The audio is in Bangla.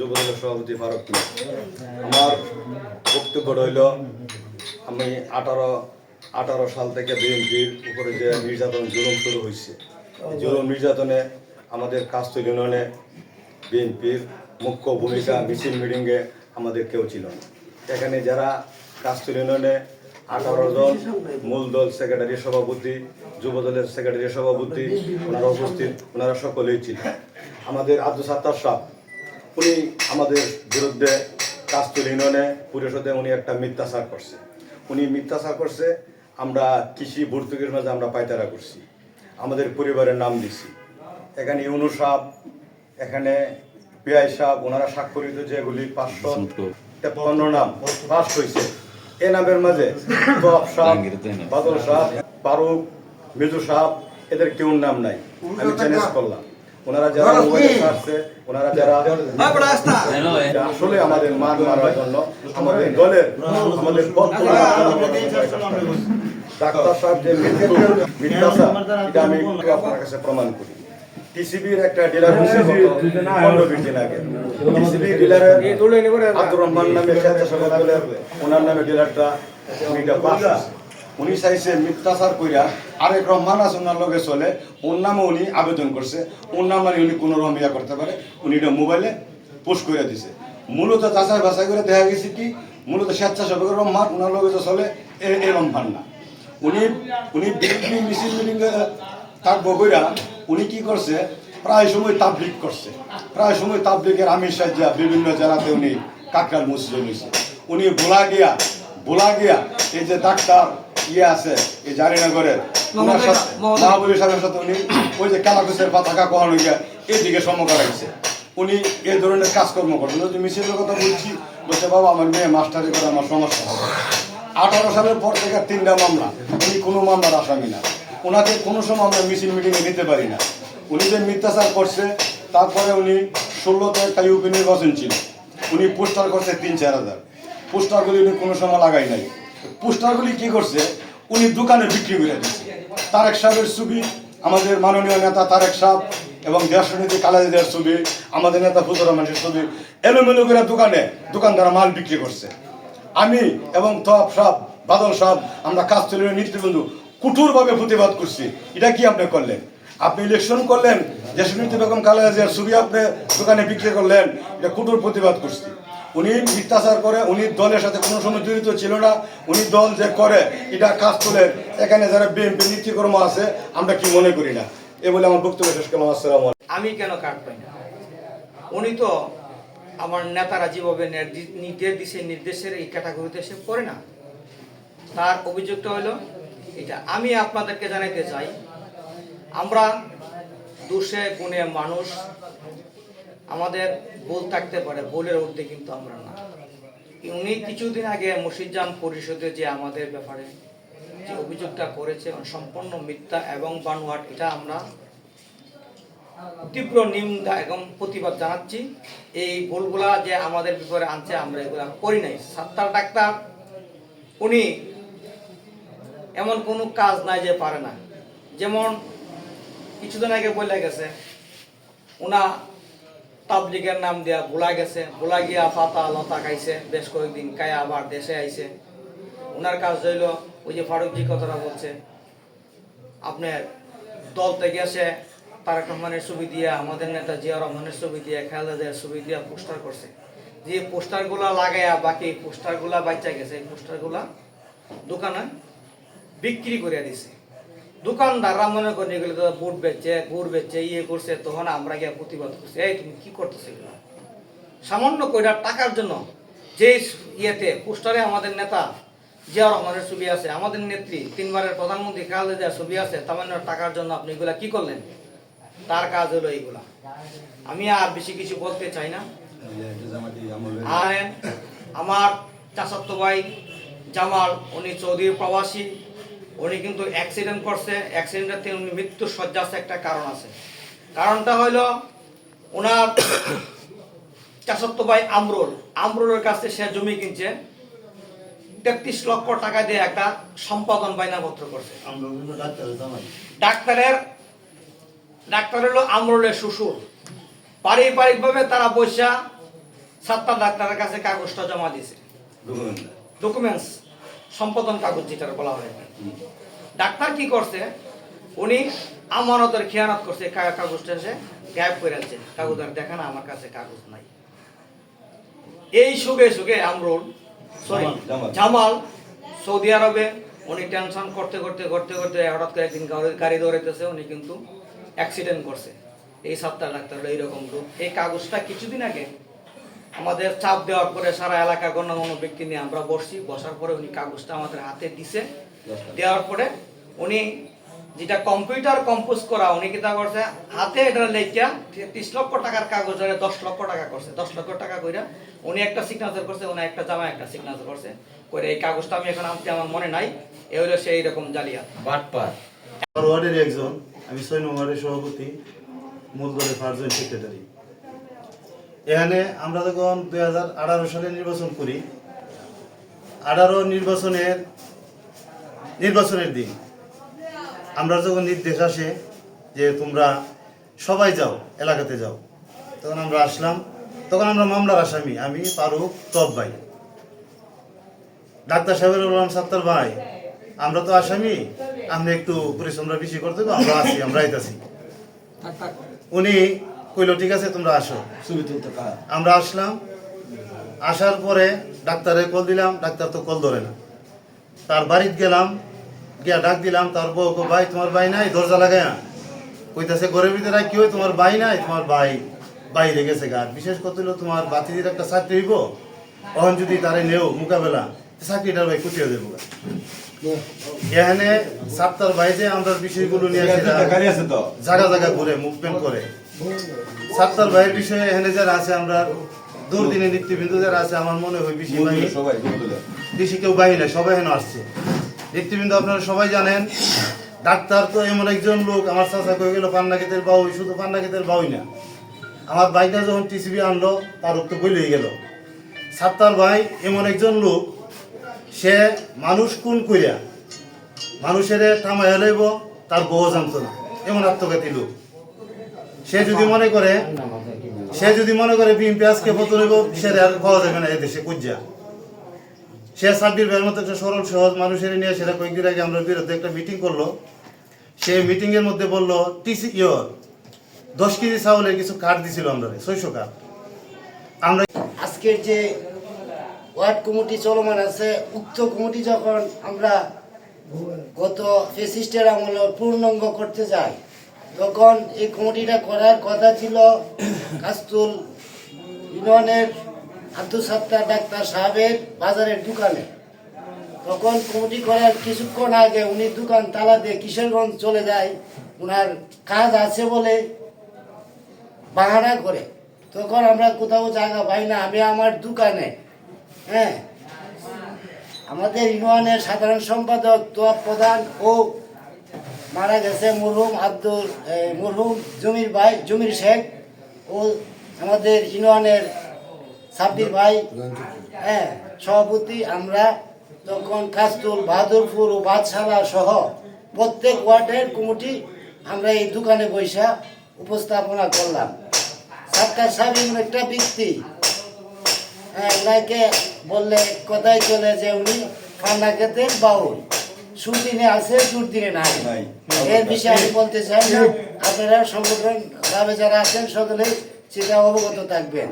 যুবদলের সভাপতি ফারুক মিয়া। আমার বক্তব্য রইল, আমি 18 সাল থেকে বিএনপির উপরে যে নির্যাতন জুলুম শুরু হয়েছে, জুলুম নির্যাতনে আমাদের কাস্তুল ইউনিয়নে বিএনপির মুখ্য ভূমিকা মিছিল মিটিংয়ে আমাদের কেউ ছিল না। এখানে যারা কাস্তুল ইউনিয়নে 18 জন মূল দল সেক্রেটারি সভাপতি, যুবদলের সেক্রেটারি সভাপতি ওনারা উপস্থিত, ওনারা সকলেই ছিল। আমাদের আব্দুল সাত্তার সাহেব, উনি আমাদের বিরুদ্ধে কাস্তুল ইউনিয়নে পরিষদে উনি একটা মিথ্যাচার করছে। উনি মিথ্যাচার করছে, আমরা কৃষি ভর্তুকির মাঝে আমরা পায়তারা করছি, আমাদের পরিবারের নাম দিছি। এখানে ইউনু সাহেব, এখানে পিআই সাহেব, ওনারা স্বাক্ষরিত যেগুলি 553 নাম পাস হয়েছে, এ নামের মাঝে তোয়াব সাহেব, বাদল সাহেব, ফারুক, মিজু সাহেব, এদের কেউ নাম নাই। আমি চ্যালেঞ্জ করলাম, ওনারা যারা মোবাইলে ছাড়ছে, ওনারা যারা আসলে আমাদের মান মারার জন্য আমাদের দলের আমাদের ডাক্তার সাহেব যে মিথ্যাচার, এটা আমি আপনার কাছে প্রমাণ করি। টিসিবির একটা ডিলার হয়েছে 15-20 দিন আগে। টিসিবি ডিলারের আব্দুর রহমান নামে স্বেচ্ছাসেবক দলের ওনার নামে ডিলারটা উনি চাইছে মিথ্যাচার কইরা আরেক রহমান আছে ওনার লগে চলে, ওর নামে উনি আবেদন করছে, ওর নাম মানে উনি কোনো রকম ইয়া করতে পারে, উনি এটা মোবাইলে পোস্ট করে দিছে। মূলত যাচাই বাছাই করে দেখা গেছে কি, মূলত স্বেচ্ছাসেবকের রহমান ওনার লগে যে চলে এই রহমান না। উনি বিএনপি মিছিল মিটিং থাকবো কইরা উনি কি করছে, প্রায় সময় তাবলিগ করছে, প্রায় সময় তাবলিগের আমির সাজ্জা বিভিন্ন জেলাতে উনি কাকরাল মসজিদে নিয়েছে। উনি ভোলা গিয়া এই যে ডাক্তার আছে এই জারিনগরের ওনার সাথে মাহবুবুর সাহেবের সাথে উনি ওই যে কালাকুচের পাতাকা কহানো গিয়া এইদিকে সম করাইছে। উনি এই ধরনের কাজকর্ম করেন। যদি মিছিলের কথা বলছে বাবা আমার মেয়ে মাস্টারি করে আমার সমস্যা হবে। 18 সালের পর থেকে 3টা মামলা, উনি কোনো মামলার আসামি না। ওনাকে কোনো সময় আমরা মিছিল মিটিংয়ে নিতে পারি না। উনি যে মিথ্যাচার করছে, তারপরে উনি 16তে একটা ইউপি নির্বাচন ছিল, উনি পোস্টার করছে 3-4 হাজার। পোস্টারগুলি উনি কোনো সময় লাগাই নাই। পোস্টারগুলি কি করছে, উনি দোকানে বিক্রি করে দিচ্ছে। তারেক সাহেবের ছবি, আমাদের মাননীয় নেতা তারেক সাহেব এবং দেশনীতি কালাজিদের ছবি, আমাদের নেতা ফজলুর রহমানের ছবি এলোমেলো করে দোকানদারা মাল বিক্রি করছে। আমি এবং তোয়াব সাহেব, বাদল সাহেব, আমরা কাস্তুল ইউনিয়নের নেতৃবৃন্দ কঠোরভাবে প্রতিবাদ করছি। এটা কি আপনি করলেন? আপনি ইলেকশন করলেন, দেশনীতি বেগম খালেদা জিয়ার ছবি আপনি দোকানে বিক্রি করলেন, এটা কঠোর প্রতিবাদ করছি। উনি মিথ্যাচার করে, উনি দলের সাথে কোনো সময় জড়িত ছিল না। উনি দল যে করে এটা কাস্তুলের এখানে যারা বিএনপি নীতিকর্ম আছে আমরা কি মনে করি না। এ বলে আমার বক্তব্য শেষ করলাম। আসসালামু আলাইকুম। আমি কেন কার্ড পাই না? উনি তো আমার নেতারা যেভাবে নির্দেশ দিছে, নির্দেশের এই ক্যাটাগরিতে সে করে না। তার অভিযোগটা হলো এটা। আমি আপনাদেরকে জানাইতে চাই, আমরা দোষে গুণে মানুষ, আমাদের ভুল থাকতে পারে, ভুলের ঊর্ধ্বে কিন্তু আমরা না। উনি কিছুদিন আগে মসজিদ পরিষদে যে আমাদের ব্যাপারে যে অভিযোগটা করেছে সম্পূর্ণ মিথ্যা এবং বানোয়াট। এটা আমরা তীব্র নিন্দা এবং প্রতিবাদ জানাচ্ছি। এই ভুলগুলা যে আমাদের বিপরে আনছে, আমরা এগুলা করি নাই। সাত্তার ডাক্তার উনি এমন কোনো কাজ নাই যে পারে না। যেমন কিছুদিন আগে বলে গেছে, ওনা তাবলিগের নাম দিয়া ভোলা গিয়া পাতা লতা খাইছে, বেশ কয়েকদিন খায় আবার দেশে আইছে। ওনার কাজ হইল ওই যে ফারুকজি কথাটা বলছে, আপনার দল থেকে এসে তারেক রহমানের ছবি দিয়ে, আমাদের নেতা জিয়া রহমানের ছবি দিয়ে, খালেদা জিয়ার ছবি দিয়ে পোস্টার করছে। যে পোস্টারগুলা লাগাইয়া বাকি পোস্টারগুলা বাচ্চা গেছে, এই পোস্টারগুলা দোকানে বিক্রি করে দিছে। দোকানদাররা মনে করেন এগুলো তো বুট বেচছে, গুড় বেচছে, ইয়ে করছে। তখন আমরা গিয়ে প্রতিবাদ করছি, এই তুমি কি করতেছো এগুলো? সামান্য কয়টা টাকার জন্য যে ইয়েতে পোস্টারে আমাদের নেতা জিয়া রহমানের ছবি আছে, আমাদের নেত্রী 3বারের প্রধানমন্ত্রী খালেদা জিয়ার ছবি আছে, সামান্য টাকার জন্য আপনি এগুলা কি করলেন? তার কাজ হলো এইগুলা। আমি আর বেশি কিছু বলতে চাই না। আর আমার চাচাতো ভাই জামাল, উনি চৌধুরী প্রবাসী, উনি কিন্তু অ্যাক্সিডেন্ট করছে। অ্যাক্সিডেন্টে উনি মৃত্যু শয্যাস্ত একটা কারণ আছে। কারণটা হইল ওনার চাচাতো ভাই আমরুলের কাছে সে জমি কিনছে, 33 লক্ষ টাকা দিয়ে একটা সম্পাদন বায়নাপত্র করছে। ডাক্তার হলো আমরুলের শ্বশুর। পারিবারিকভাবে তারা বসা সাত্তার ডাক্তারের কাছে কাগজটা জমা দিয়েছে, ডকুমেন্টস সম্পাদন কাগজ যেটা বলা হয়। ডাক্তার কি করছে, উনি আমানতের খেয়ানত করছে, কাগজটা সে গায়েব করে আছে, কাগজ আর দেখা না, আমার কাছে কাগজ নাই। এই সুগে সুগে আমরুল জামাল সৌদি আরবে উনি টেনশন করতে করতে করতে করতে হঠাৎ করে একদিন গাড়ি দৌড়াইতেছে, উনি কিন্তু অ্যাক্সিডেন্ট করছে। এই সাত্তার ডাক্তার এইরকম রূপ। এই কাগজটা কিছুদিন আগে আমাদের চাপ দেওয়ার পরে সারা এলাকার গণ্যমান্য ব্যক্তি নিয়ে আমরা বসার পরে উনি কাগজটা আমাদের হাতে দিছে। দেওয়ার পরে উনি যেটা কম্পিউটার কম্পোজ করা, উনি কি তা করছে হাতে এটা লেখা 30 লক্ষ টাকার কাগজ 10 লক্ষ টাকা করছে। 10 লক্ষ টাকা কইরা উনি একটা সিগনেচার করছে, উনি একটা জামা একটা সিগনেচার করছে করে। এই কাগজটা আমি এখন আনতে আমার মনে নাই। এ হলো সেই রকম জালিয়াত বাটপার। আমার ওয়ার্ডের একজন, আমি 6 নং ওয়ার্ডের সভাপতি, মূলদলের ফার্জন সেক্রেটারি। এখানে আমরা যখন 2018 সালে নির্বাচন করি, 18 নির্বাচনের দিন আমরা যখন নির্দেশ আসে যে তোমরা সবাই যাও, এলাকাতে যাও, তখন আমরা আসলাম। তখন আমরা মামলার আসামি, আমি ফারুক টপ ভাই, ডাক্তার সাহেবের বললাম সাত্তার ভাই আমরা তো আসামি, আপনি একটু পরিশ্রমটা বেশি করতে হবে, আমরা আছি, আমরা আইতাছি। উনি কইলো ঠিক আছে তোমরা আসো। আমরা আসলাম। আসার পরে ডাক্তারে কল দিলাম, ডাক্তার তো কল ধরে না। তার বাড়িতে গেলাম, গিয়া ডাক দিলাম, তার বউ কো ভাই তোমার ভাই নাই, দরজা লাগায় না। কইতাছে ঘরের ভিতরে কি হয়, তোমার ভাই নাই, তোমার ভাই বাইরে গেছে গা। বিশেষ কথা হলো তোমার বাতিজির একটা চাকরি হইব, তখন যদি তারে নেও মোকাবেলা, চাকরিটার ভাই কুটিয়ে দেবো। এখানে সাত্তার ভাই যে আমরা বিষয়গুলো নিয়ে জায়গা জায়গা ঘুরে মুভমেন্ট করে, সাত্তার ভাইয়ের বিষয়ে এখানে যারা আছে, আমরা দুর্দিনে নেতৃবৃন্দ যারা আছে, আমার মনে হয় বেশি কেউ বাহি না, সবাই এখানে আসছে। নেতৃবৃন্দ আপনারা সবাই জানেন, ডাক্তার তো এমন একজন লোক, আমার চাচা কয়ে গেল পান্নাক্ষেতের বাউই, শুধু পান্নাক্ষেতের বাউই না, আমার ভাইটা যখন টিসিবি আনলো তার তো বইলেই গেল। সাত্তার ভাই এমন একজন লোক, সে মানুষ কোন কইরা মানুষের থামাইয়া লইব, তার বউ জানতো না, এমন আত্মঘাতী লোক। সে যদি মনে করে বিএনপি আজকে পতন হইব, সে আর পাওয়া যাবে না এদেশে কুজ্জা। সে সাব্বির ভাইয়ের মতো একটা সরল সহজ মানুষের নিয়ে, সেটা কয়েকদিন আগে আমরা বিরুদ্ধে একটা মিটিং করলো। সে মিটিং এর মধ্যে বললো 10 কেজি চাউলের কিছু কার্ড দিছিল, আমরা 600 কার্ড। আমরা আজকের যে ওয়ার্ড কমিটি চলমান আছে, উক্ত কমিটি যখন আমরা গত ফেসিস্টের আমলে পূর্ণাঙ্গ করতে যাই, তখন এই কমিটিটা করার কথা ছিল কাস্তুল ইউনিয়নের আব্দুল সাত্তার ডাক্তার সাহেবের বাজারের দোকানে। তখন কমিটি করার কিছুক্ষণ আগে উনি দোকান তালা দিয়ে কিশোরগঞ্জ চলে যায়, ওনার কাজ আছে বলে বাহানা করে। তখন আমরা কোথাও জায়গা পাই না, আমি আমার দোকানে, হ্যাঁ, আমাদের ইউনিয়নের সাধারণ সম্পাদক তোয়াব প্রধান ও মারা গেছে মরহুম জমির শেখ ও আমাদের ইউনিয়নের সাব্বির ভাই, হ্যাঁ, সভাপতি। আমরা তখন কাস্তুল, বাহাদুরপুর ও বাদশালা সহ প্রত্যেক ওয়ার্ডের কমিটি আমরা এই দোকানে বৈশা উপস্থাপনা করলাম। সাত্তার সাহেব এমন একটা ব্যক্তি, হ্যাঁ, ওনাকে বললে কথাই চলে যে উনি পান্নাক্ষেতের বাউল, সুদিনে আছে দুর্দিনে নাই। এর বিষয়ে আমি বলতে চাই না, আপনারা সংগঠন ভাবে যারা আছেন সকলে সেটা অবগত থাকবেন।